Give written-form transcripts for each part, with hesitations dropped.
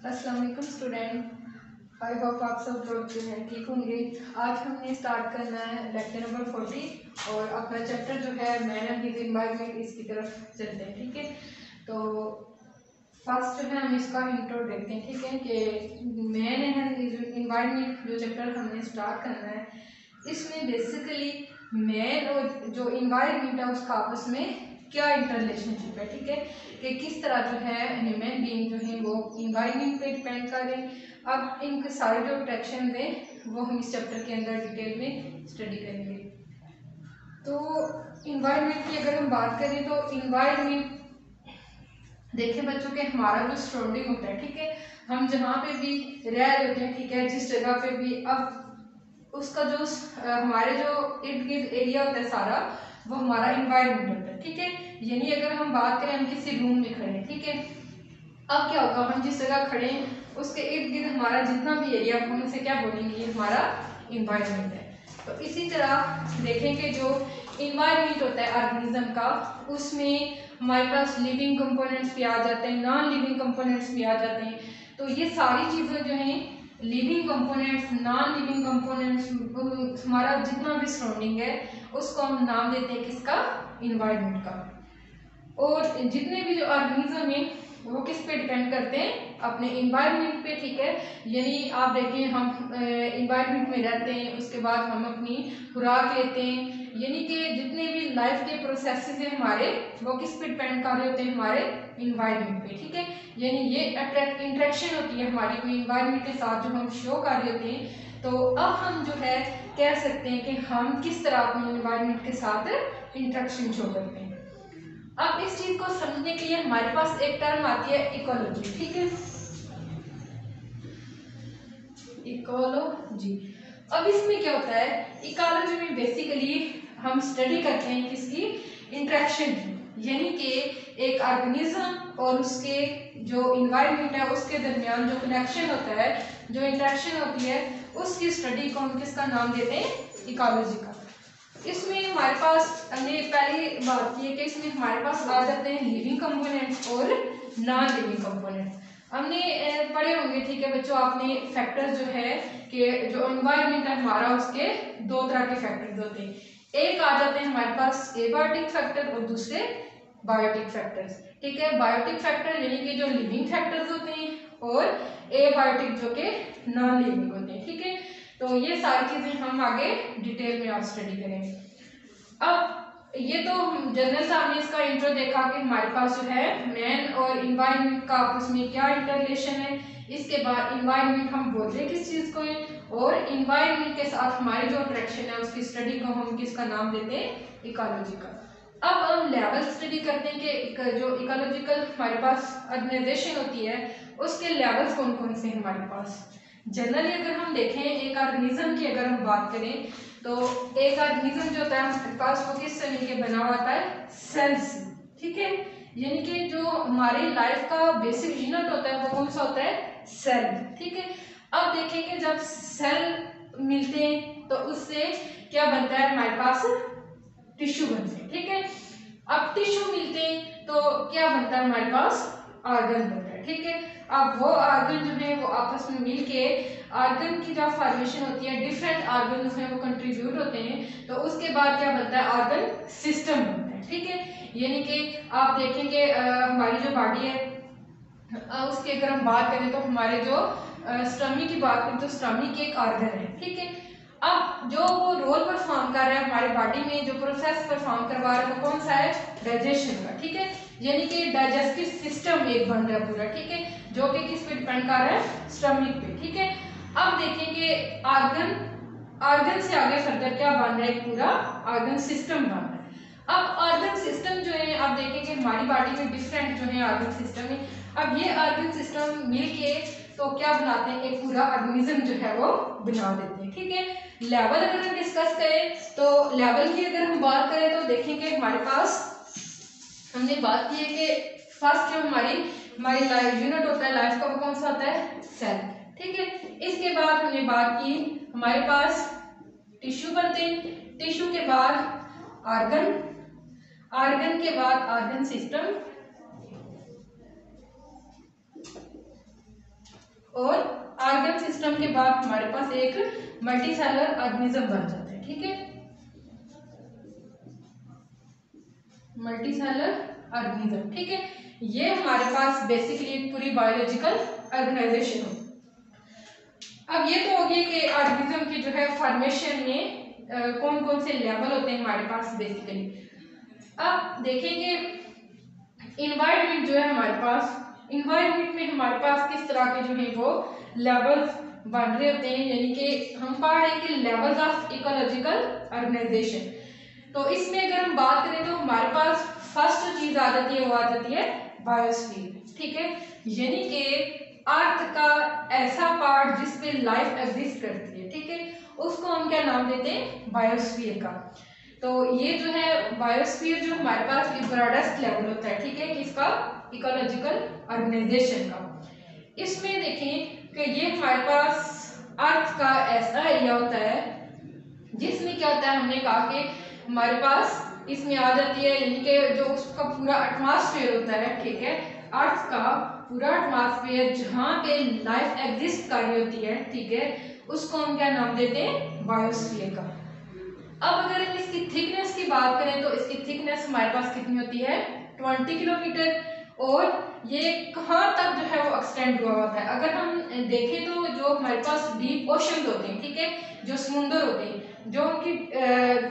अस्सलाम वालेकुम student, I hope आप सब लोग जो है ठीक होंगे। आज हमने स्टार्ट करना है लेक्चर नंबर 40 और अपना चैप्टर जो है मैन एंड हिज एनवायरनमेंट, इसकी तरफ चलते हैं। ठीक है, तो फर्स्ट जो है हम इसका इंट्रो देखते हैं। ठीक है, कि मैन एंड हिज एनवायरनमेंट जो चैप्टर हमने स्टार्ट करना है, इसमें बेसिकली मैन और जो इन्वायरमेंट है उसका आपस में क्या इंटर रिलेशनशिप है। ठीक है, कि किस तरह जो है ह्यूमन बीइंग जो है वो इन्वायरमेंट पे डिपेंड करें। अब इनके सारे जो अट्रैक्शन हैं वो हम इस चैप्टर के अंदर डिटेल में स्टडी करेंगे। तो इन्वायरमेंट की अगर हम बात करें तो इन्वायरमेंट देखिए बच्चों के हमारा जो सराउंडिंग होता है, ठीक है, हम जहाँ पे भी रह रहे होते हैं, ठीक है, जिस जगह पे भी, अब उसका जो हमारे जो इर्द गिर्द एरिया होता है सारा, वो हमारा इन्वायरमेंट होता है। ठीक है, यानी अगर हम बात करें हम किसी रूम में खड़े हैं, ठीक है, अब क्या होगा, हम जिस जगह खड़े हैं उसके इर्द गिर्द हमारा जितना भी एरिया, हम उसे क्या बोलेंगे, ये हमारा इन्वायरमेंट है। तो इसी तरह देखेंगे जो इन्वायरमेंट होता है ऑर्गेनिज्म का, उसमें हमारे पास लिविंग कंपोनेंट्स भी आ जाते हैं, नॉन लिविंग कंपोनेंट्स भी आ जाते हैं। तो ये सारी चीज़ें जो हैं, living components, non living components, हमारा जितना भी सराउंडिंग है उसको हम नाम देते हैं किसका, इन्वायरमेंट का। और जितने भी जो ऑर्गेनिज्म है वो किस पे डिपेंड करते हैं, अपने इन्वायरमेंट पे। ठीक है, यानी आप देखें हम इन्वायरमेंट में रहते हैं, उसके बाद हम अपनी खुराक लेते हैं, यानी कि जितने भी लाइफ के प्रोसेसेस हैं हमारे, वो किस पे डिपेंड कर रहे होते हैं, हमारे इन्वायरमेंट पे। ठीक है, यानी ये इंट्रैक्शन होती है हमारी कोई इन्वायरमेंट के साथ जो हम शो कर रहे होते हैं। तो अब हम जो है कह सकते हैं कि हम किस तरह अपने इन्वायरमेंट के साथ इंट्रैक्शन शो करते हैं। अब इस चीज को समझने के लिए हमारे पास एक टर्म आती है इकोलॉजी। ठीक है, इकोलॉजी। अब इसमें क्या होता है, इकोलॉजी में बेसिकली हम स्टडी करते हैं किसकी, इंटरेक्शन की, यानी कि एक ऑर्गेनिज्म और उसके जो इन्वायरमेंट है उसके दरमियान जो कनेक्शन होता है, जो इंटरेक्शन होती है, उसकी स्टडी को हम किसका नाम देते हैं, इकोलॉजी का। इसमें हमारे पास, हमने पहले बात की है कि इसमें हमारे पास आ जाते हैं लिविंग कंपोनेंट्स और नॉन लिविंग कंपोनेंट्स। हमने पढ़े होंगे, ठीक है बच्चों, आपने फैक्टर्स जो है कि जो एनवायरनमेंट है हमारा, उसके दो तरह के फैक्टर्स होते हैं। एक आ जाते हैं हमारे पास एबायोटिक फैक्टर और दूसरे बायोटिक फैक्टर्स। ठीक है, बायोटिक फैक्टर यानी कि जो लिविंग फैक्टर्स होते हैं, और एबायोटिक जो कि नॉन लिविंग होते हैं। ठीक है, तो ये सारी चीजें हम आगे डिटेल में आप स्टडी करेंगे। अब ये तो जनरल सा हमने इसका इंट्रो देखा कि हमारे पास जो है मैन और इन्वायरमेंट का आपस में क्या इंटर रिलेशन है। इसके बाद इन्वायरमेंट हम बोलते किस चीज को है, और इन्वायरमेंट के साथ हमारी जो अट्रैक्शन है उसकी स्टडी को हम किसका नाम देते हैं, इकोलॉजी का। अब हम लेवल स्टडी करते हैं कि जो इकोलॉजिकल हमारे पास ऑर्गेनाइजेशन होती है उसके लेवल्स कौन कौन से हमारे पास। जनरली अगर हम देखें एक ऑर्गेनिज्म की अगर हम बात करें, तो एक ऑर्गेनिज्म जो होता है हमारे पास वो किस से मिलकर बना हुआ होता है, सेल्स। ठीक है, यानी कि जो हमारी लाइफ का बेसिक यूनिट होता है वो कौन सा होता है, सेल। ठीक है, अब देखेंगे जब सेल मिलते हैं तो उससे क्या बनता है, हमारे पास टिश्यू बनते हैं। ठीक है, अब टिश्यू मिलते हैं तो क्या बनता है, हमारे पास ऑर्गन बनता है। ठीक है, अब वो ऑर्गन जो है वो आपस में मिलके ऑर्गन की जो फॉर्मेशन होती है, डिफरेंट ऑर्गन उसमें वो कंट्रीब्यूट होते हैं, तो उसके बाद क्या बनता है, ऑर्गन सिस्टम बनता है। ठीक है, यानी कि आप देखेंगे हमारी जो बॉडी है उसकी अगर हम बात करें तो हमारे जो स्टमी की बात करें तो स्टमी की एक ऑर्गन है। ठीक है, अब जो वो रोल परफॉर्म कर रहा है हमारी बॉडी में, जो प्रोसेस परफॉर्म करवा रहा है वो कौन सा है, डाइजेशन का। ठीक है, यानी कि डाइजेस्टिव सिस्टम एक बन रहा है पूरा। ठीक है, जो कि किस पे डिपेंड कर रहा है, स्टमक पे। ठीक है, अब देखेंगे ऑर्गन से आगे फर्दर क्या बन रहा है, पूरा ऑर्गन सिस्टम बन रहा है। अब ऑर्गन सिस्टम जो है आप देखेंगे हमारी बॉडी में डिफरेंट जो है ऑर्गन सिस्टम है। अब ये ऑर्गन सिस्टम मिलके तो क्या बनाते हैं, एक पूरा ऑर्गेनिज्म जो है वो बना देते हैं। ठीक है, लेवल अगर हम डिस्कस करें तो लेवल की अगर हम बात करें तो देखेंगे हमारे पास हमने बात की है कि फर्स्ट जो हमारी लाइफ यूनिट होता है लाइफ का, वो कौन सा होता है, सेल। ठीक है, इसके बाद हमने बात की हमारे पास टिश्यू बनते हैं, टिश्यू के बाद ऑर्गन, ऑर्गन के बाद ऑर्गन सिस्टम, और ऑर्गन सिस्टम के बाद हमारे पास एक मल्टीसेलुलर ऑर्गेनिज्म बन जाता है। ठीक है, मल्टीसेलुलर ऑर्गेनिज्म। ठीक है, ये हमारे पास बेसिकली पूरी बायोलॉजिकल ऑर्गेनाइजेशन है। अब ये तो हो गया कि ऑर्गेनिज्म की जो है फॉर्मेशन में कौन कौन से लेवल होते हैं हमारे पास बेसिकली। अब देखेंगे इन्वायरमेंट जो है हमारे पास, इन्वायरमेंट में हमारे पास किस तरह के जो है वो लेवल्स बन रहे होते हैं, यानी कि हम पढ़ रहे हैं कि लेवल्स ऑफ इकोलॉजिकल ऑर्गेनाइजेशन। तो इसमें अगर हम बात करें तो हमारे पास फर्स्ट चीज आ जाती है, वो आ जाती है बायोस्फीयर। ठीक है, यानी कि अर्थ का ऐसा पार्ट जिस पे लाइफ एग्जिस्ट करती है। ठीक है, उसको हम क्या नाम देते हैं, बायोस्फीयर का। तो ये जो है बायोस्फीयर जो हमारे पास ब्रॉडेस्ट लेवल होता है। ठीक है, किसका, इकोलॉजिकल ऑर्गेनाइजेशन का। इसमें देखें कि ये हमारे पास अर्थ का ऐसा एरिया होता है जिसमें क्या होता है, हमने कहा कि हमारे पास इसमें आ जाती है, यानी कि जो उसका पूरा एटमॉस्फेयर होता है। ठीक है, अर्थ का पूरा एटमॉस्फेयर जहाँ पे लाइफ एग्जिस्ट कर रही होती है। ठीक है, उसको हम क्या नाम देते हैं, बायोस्फीयर का। अब अगर हम इसकी थिकनेस की बात करें तो इसकी थिकनेस हमारे पास कितनी होती है, 20 किलोमीटर। और ये कहाँ तक जो है वो एक्सटेंड हुआ होता है, अगर हम देखें तो जो हमारे पास डीप ओशन होते हैं, ठीक है, जो समुंदर होते हैं, जो उनकी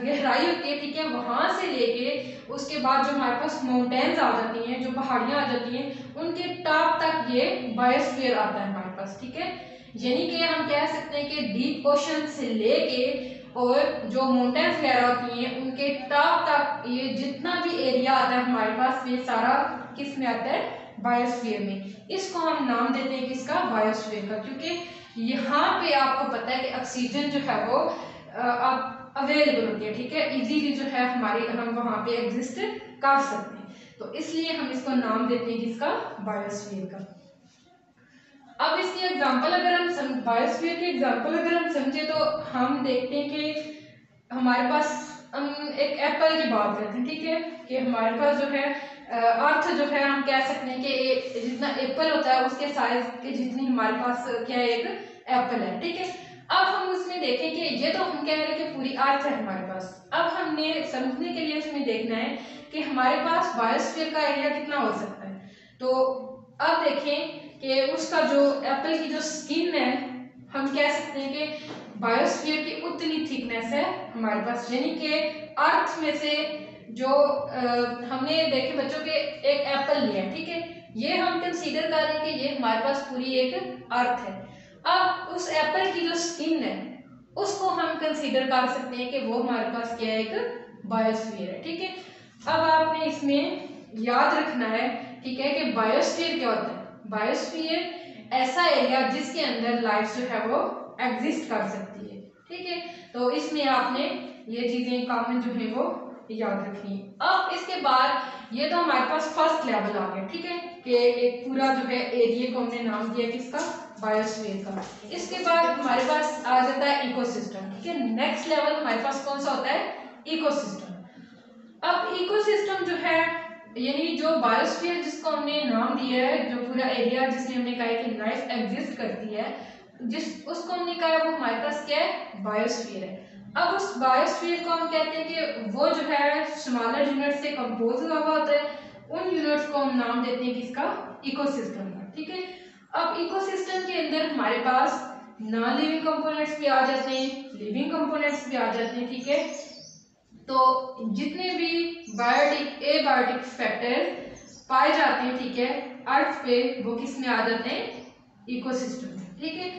गहराई होती है, ठीक है, वहां से लेके उसके बाद जो हमारे पास माउंटेन्स आ जाती हैं, जो पहाड़ियां आ जाती हैं, उनके टॉप तक ये बायोस्फीयर आता है हमारे पास। ठीक है, यानी कि हम कह सकते हैं कि डीप ओशन से लेके और जो माउंटेन्स वगैरह होती हैं उनके टॉप तक ये जितना भी एरिया आता है हमारे पास, ये सारा किस में आता है, बायोस्फीयर में। इसको हम नाम देते हैं किसका, बायोस्फीयर का, क्योंकि यहाँ पे आपको पता है कि ऑक्सीजन जो है वो अवेलेबल होती है। ठीक है, इजीली जो है हमारे हम वहाँ पे एग्जिस्ट कर सकते हैं, तो इसलिए हम इसको नाम देते हैं किसका, बायोस्फीयर का। अब इसकी एग्जांपल अगर हम बायोस्फीयर की एग्जांपल अगर हम समझे तो हम देखते हैं कि हमारे पास हम एक एप्पल की बात करते हैं। ठीक है, कि हमारे पास जो है अर्थ जो है हम कह सकते हैं कि जितना एप्पल होता है उसके साइज के जितनी हमारे पास क्या है, एक एप्पल है। ठीक है, अब हम उसमें देखें कि ये तो हम कह रहे हैं कि पूरी अर्थ है हमारे पास। अब हमने समझने के लिए उसमें देखना है कि हमारे पास बायोस्फीयर का एरिया कितना हो सकता है। तो अब देखें कि उसका जो एप्पल की जो स्किन है, हम कह सकते हैं कि बायोस्फीयर की उतनी थिकनेस है हमारे पास, यानी कि अर्थ में से जो हमने देखे बच्चों के एक एप्पल लिया। ठीक है, ये हम कंसीडर कर रहे हैं कि ये हमारे पास पूरी एक अर्थ है। अब उस एप्पल की जो स्किन है उसको हम कंसीडर कर सकते हैं कि वो हमारे पास क्या है, एक बायोस्फीयर है। ठीक है, अब आपने इसमें याद रखना है, ठीक है, कि बायोस्फीयर क्या होता है। बायोस्फीयर ऐसा एरिया जिसके अंदर लाइफ जो है वो एग्जिस्ट कर सकती है। ठीक है, तो इसमें आपने ये चीजें कॉमन जो है वो याद रखनी है। अब इसके बाद ये तो हमारे पास फर्स्ट लेवल आ गया। ठीक है, कि एक पूरा जो है एरिया को हमने नाम दिया किसका, बायोस्फीयर का। इसके बाद हमारे पास आ जाता है इकोसिस्टम। ठीक है, नेक्स्ट लेवल हमारे पास कौन सा होता है, इकोसिस्टम। अब इकोसिस्टम जो है यानी जो बायोस्फीयर जिसको हमने नाम दिया है, जो पूरा एरिया जिसमें हमने कहा है कि लाइफ एग्जिस्ट करती है, जिस उसको हमने कहा है वो हमारे पास क्या है, बायोस्फीयर है। अब उस बायोस्फीयर को हम कहते हैं कि वो जो है स्मॉलर यूनिट से कंपोज हुआ होता है। उन यूनिट्स को हम नाम देते हैं किसका, इकोसिस्टम का। ठीक है, अब इकोसिस्टम के अंदर हमारे पास नॉन लिविंग कंपोनेंट्स भी आ जाते हैं, लिविंग कंपोनेंट्स भी आ जाते हैं। ठीक है, तो जितने भी बायोटिक एबायोटिक फैक्टर पाए जाते हैं, ठीक है, अर्थ पे, वो किस में आ जाते हैं, इकोसिस्टम में। ठीक है,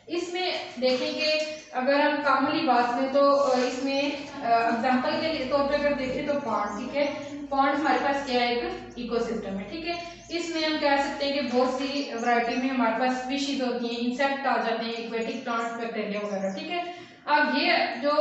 इसमें देखेंगे अगर हम कॉमनली बात करें तो इसमें एग्जांपल के तौर पे अगर देखें तो पॉन्ड। ठीक है, पॉन्ड हमारे पास क्या है, एक इकोसिस्टम है। ठीक है, इसमें हम कह सकते हैं कि बहुत सी वैरायटी में हमारे पास स्पीशीज होती हैं, इंसेक्ट आ जाते हैं, एक्वेटिक प्लांट्स, बैक्टीरिया वगैरह। ठीक है, अब ये जो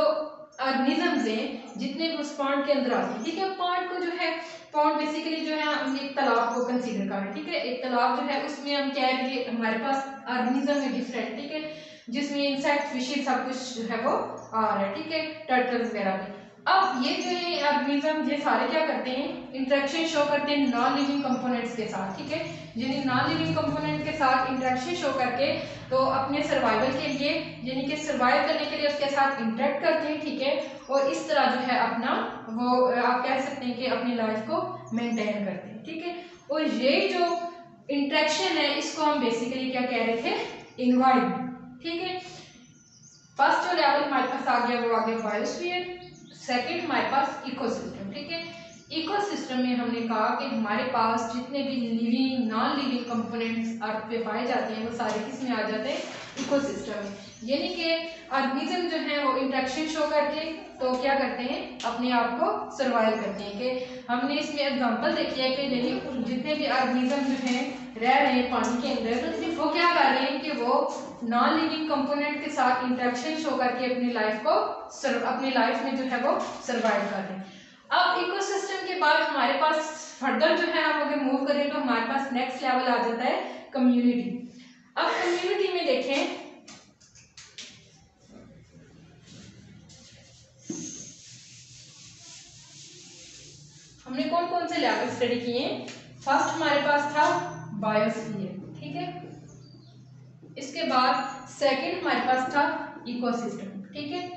ऑर्गेनिजम्स हैं जितने भी उस पॉन्ड के अंदर आते हैं। ठीक है, पॉन्ड को जो है, पॉन्ड बेसिकली जो है हम एक तालाब को कंसीडर कर रहे हैं। ठीक है, एक तालाब जो है उसमें हम क्या है कि हमारे पास ऑर्गेनिज्म है डिफरेंट। ठीक है, जिसमें इंसेक्ट, फिशेज सब कुछ जो है वो आ रहा है। ठीक है, टर्टल्स वगैरह भी। अब ये जो है ऑर्गेनिज्म ये सारे क्या करते हैं, इंटरेक्शन शो करते हैं नॉन लिविंग कंपोनेंट्स के साथ, ठीक है। यानी नॉन लिविंग कंपोनेंट के साथ इंटरेक्शन शो करके तो अपने सर्वाइवल के लिए, यानी कि सर्वाइव करने के लिए उसके साथ इंटरेक्ट करते हैं, ठीक है। और इस तरह जो है अपना वो आप कह सकते हैं कि अपनी लाइफ को मेंटेन करते हैं, ठीक है। और ये जो इंटरेक्शन है इसको हम बेसिकली क्या कह रहे थे, इन्वायरमेंट, ठीक है। फर्स्ट जो लेवल हमारे पास आ गया वो आ गया बायोस्फीयर, सेकंड हमारे पास इकोसिस्टम, ठीक है। इकोसिस्टम में हमने कहा कि हमारे पास जितने भी लिविंग नॉन लिविंग कंपोनेंट्स अर्थ पे पाए जाते हैं वो सारे किस में आ जाते हैं, इकोसिस्टम में। यानी कि ऑर्गेनिज्म जो है वो इंटरेक्शन शो करके तो क्या करते हैं, अपने आप को सर्वाइव करते हैं। कि हमने इसमें एग्जांपल देखी है कि यानी जितने भी ऑर्गेनिज्म जो हैं रह रहे हैं पानी के अंदर, वो क्या कर रहे हैं कि वो नॉन लिविंग कंपोनेंट के साथ इंटरेक्शन शो करके अपनी लाइफ को अपनी लाइफ में जो है वो सर्वाइव कर रहे हैं। अब इकोसिस्टम के बाद हमारे पास फर्दर जो है हम अगर मूव करें तो हमारे पास नेक्स्ट लेवल आ जाता है कम्युनिटी। अब कम्युनिटी में देखें हमने कौन कौन से लेवल स्टडी किए। फर्स्ट हमारे पास था बायोस्फीयर, ठीक है। इसके बाद सेकंड हमारे पास था इकोसिस्टम, ठीक है।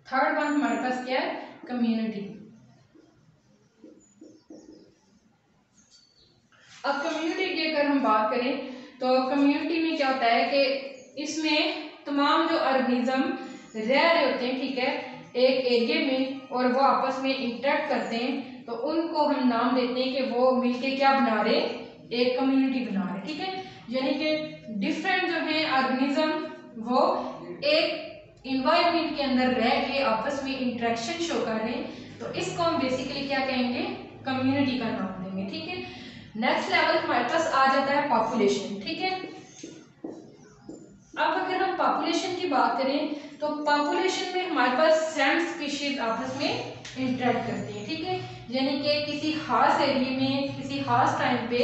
थर्ड वन हमारे पास क्या है, कम्युनिटी। अब कम्युनिटी की अगर हम बात करें तो कम्युनिटी में क्या होता है कि इसमें तमाम जो ऑर्गेनिज्म रह रहे होते हैं, ठीक है, एक एरिया में और वो आपस में इंटरेक्ट करते हैं तो उनको हम नाम देते हैं कि वो मिलके क्या बना रहे, एक कम्युनिटी बना रहे, ठीक है। यानी कि डिफरेंट जो है ऑर्गेनिज्म वो एक इन्वायरमेंट के अंदर रह के आपस में इंटरेक्शन शो कर रहे हैं तो इसको हम बेसिकली क्या कहेंगे, कम्युनिटी का नाम देंगे, ठीक है। नेक्स्ट लेवल हमारे पास आ जाता है पॉपुलेशन, ठीक है। अब अगर हम पॉपुलेशन की बात करें तो पॉपुलेशन में हमारे पास सेम स्पीशीज आपस में इंटरेक्ट करती है, ठीक है। यानी कि किसी खास एरिया में किसी खास टाइम पे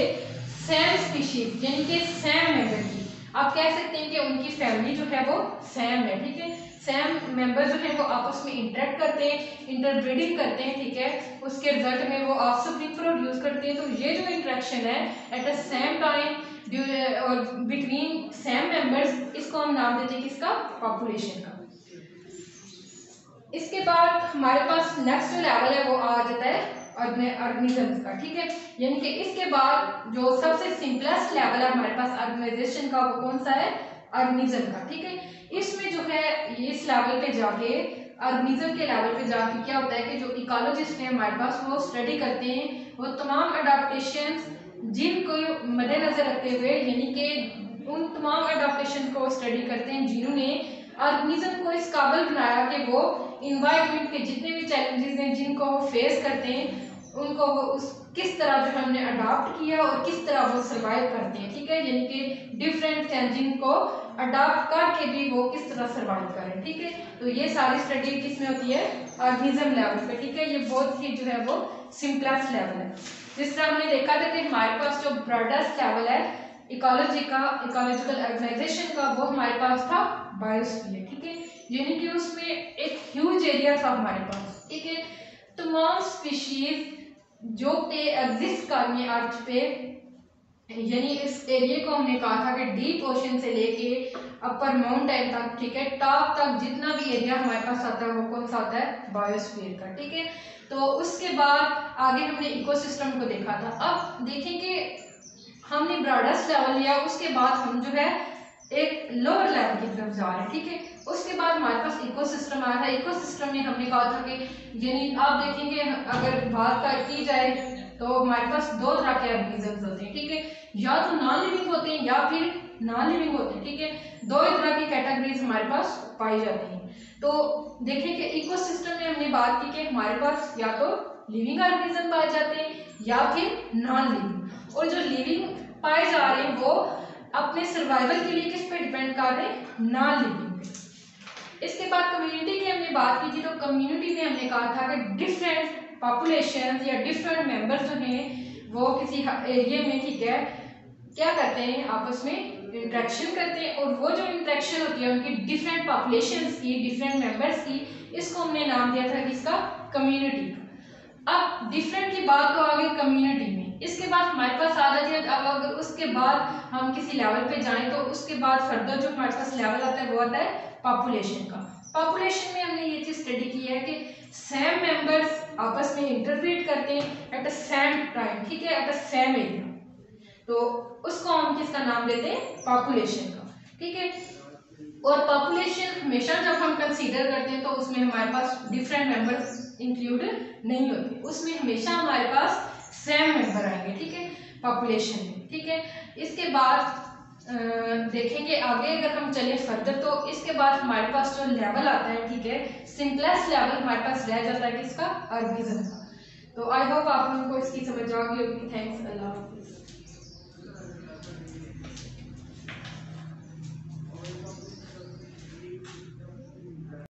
सेम स्पीशीज यानी कि सेम मेंबर की आप कह सकते हैं कि उनकी फैमिली जो है वो सेम है, ठीक है। सेम मेंबर जो है वो आपस में इंटरेक्ट करते हैं, इंटरब्रीडिंग करते हैं, ठीक है। उसके रिजल्ट में वो ऑफस्प्रिंग प्रोड्यूस करते हैं। तो ये जो इंटरेक्शन है एट अ सेम टाइम और बिटवीन सेम मेंबर्स, इसको हम नाम देते हैं किसका, पॉपुलेशन का। इसके बाद हमारे पास नेक्स्ट जो लेवल है वो आ जाता है ऑर्गेनिज्म का, ठीक है। यानी कि इसके बाद जो सबसे सिंपलेस्ट लेवल है हमारे पास ऑर्गेनाइजेशन का वो कौन सा है, ऑर्गेनिज्म का, ठीक है। इसमें जो है इस लेवल पे जाके ऑर्गेनिज्म के लेवल पे जाके क्या होता है कि जो इकोलॉजिस्ट हैं हमारे पास वो स्टडी करते हैं वो तमाम अडाप्टेशंस जिनको मद्देनजर रखते हुए, यानी कि उन तमाम अडाप्टेशन को स्टडी करते हैं जिन्होंने ऑर्गेनिज्म को इस काबिल बनाया कि वो इन्वायरमेंट के जितने भी चैलेंजेस हैं जिनको वो फेस करते हैं उनको वो उस किस तरह जो हमने अडॉप्ट किया और किस तरह वो सर्वाइव करते हैं, ठीक है। यानी कि डिफरेंट चैलेंजिंग को अडॉप्ट करके भी वो किस तरह सर्वाइव करें, ठीक है। तो ये सारी स्टडी किस में होती है, ऑर्गेनिज्म लेवल पे, ठीक है। ये बहुत ही जो है वो सिंपलेस्ट लेवल है। जिस तरह हमने देखा था कि हमारे पास जो ब्रॉडेस्ट लेवल है इकोलॉजी का, इकोलॉजिकल ऑर्गेनाइजेशन का, वो हमारे पास था बायोस्फीयर, ठीक है। यानी कि उसमें एक ह्यूज एरिया था हमारे पास, ठीक है। तमाम स्पीशीज जो पे एग्जिस्ट कर रही है अर्थ पे, यानी इस एरिया को हमने कहा था कि डीप ओशन से लेके अपर माउंटेन तक, ठीक है, टॉप तक जितना भी एरिया हमारे पास आता है वो कौन सा आता है, बायोस्फीयर का, ठीक है। तो उसके बाद आगे हमने इकोसिस्टम को देखा था। अब देखें कि हमने ब्रॉडेस्ट लेवल लिया, उसके बाद हम जो है एक लोअर लेवल की तरफ जा रहे हैं, ठीक है। उसके बाद हमारे पास इकोसिस्टम आया था। इकोसिस्टम में हमने कहा था कि यानी आप देखेंगे अगर बात की जाए तो हमारे पास दो तरह के ऑर्गेनिजम्स होते हैं, ठीक है। या तो नॉन लिविंग होते हैं या फिर नॉन लिविंग होते हैं, ठीक है। दो ही तरह की कैटेगरीज हमारे पास पाई जाती हैं। तो देखें कि इकोसिस्टम में हमने बात की कि हमारे पास या तो लिविंग ऑर्गेनिज्म पाए जाते हैं या फिर नॉन लिविंग, और जो लिविंग पाए जा रहे हैं वो अपने सर्वाइवल के लिए किस पे डिपेंड कर रहे हैं, नॉन लिविंग पे। इसके बाद कम्युनिटी की हमने बात की थी, तो कम्युनिटी में हमने कहा था कि डिफरेंट पॉपुलेशन या डिफरेंट मेंबर्स जो हैं वो किसी एरिया में, ठीक है, क्या करते हैं, आपस में इंट्रैक्शन करते हैं, और वो जो इंट्रैक्शन होती है उनकी डिफरेंट पॉपुलेशंस की, डिफरेंट मेंबर्स की, इसको हमने नाम दिया था किसका, कम्युनिटी का। अब डिफरेंट की बात तो आ गई कम्युनिटी में, इसके बाद हमारे पास आ जाती है, अब अगर उसके बाद हम किसी लेवल पे जाएं तो उसके बाद फर्दर जो हमारे पास लेवल आता है वो आता है पॉपुलेशन का। पॉपुलेशन में हमने ये चीज स्टडी की है कि सेम मेंबर्स आपस में इंटरब्रीड करते हैं एट अ सेम टाइम, ठीक है, एट अ सेम एरिया, तो उसको हम किसका नाम देते हैं, पॉपुलेशन का, ठीक है। और पॉपुलेशन हमेशा जब हम कंसीडर करते हैं तो उसमें हमारे पास डिफरेंट मेंबर्स इंक्लूड नहीं होते, उसमें हमेशा हमारे पास सेम मेंबर आएंगे, ठीक है, पॉपुलेशन में, ठीक है। इसके बाद देखेंगे आगे अगर हम चले फर्दर, तो इसके बाद हमारे पास जो लेवल आता है, ठीक है, सिंपलेस्ट लेवल हमारे पास रह जाता है किसका, ऑर्गेनिज्म का। तो आई होप आप लोगों को इसकी समझ आ गई होगी। थैंक्स, अल्लाह हाफिज़।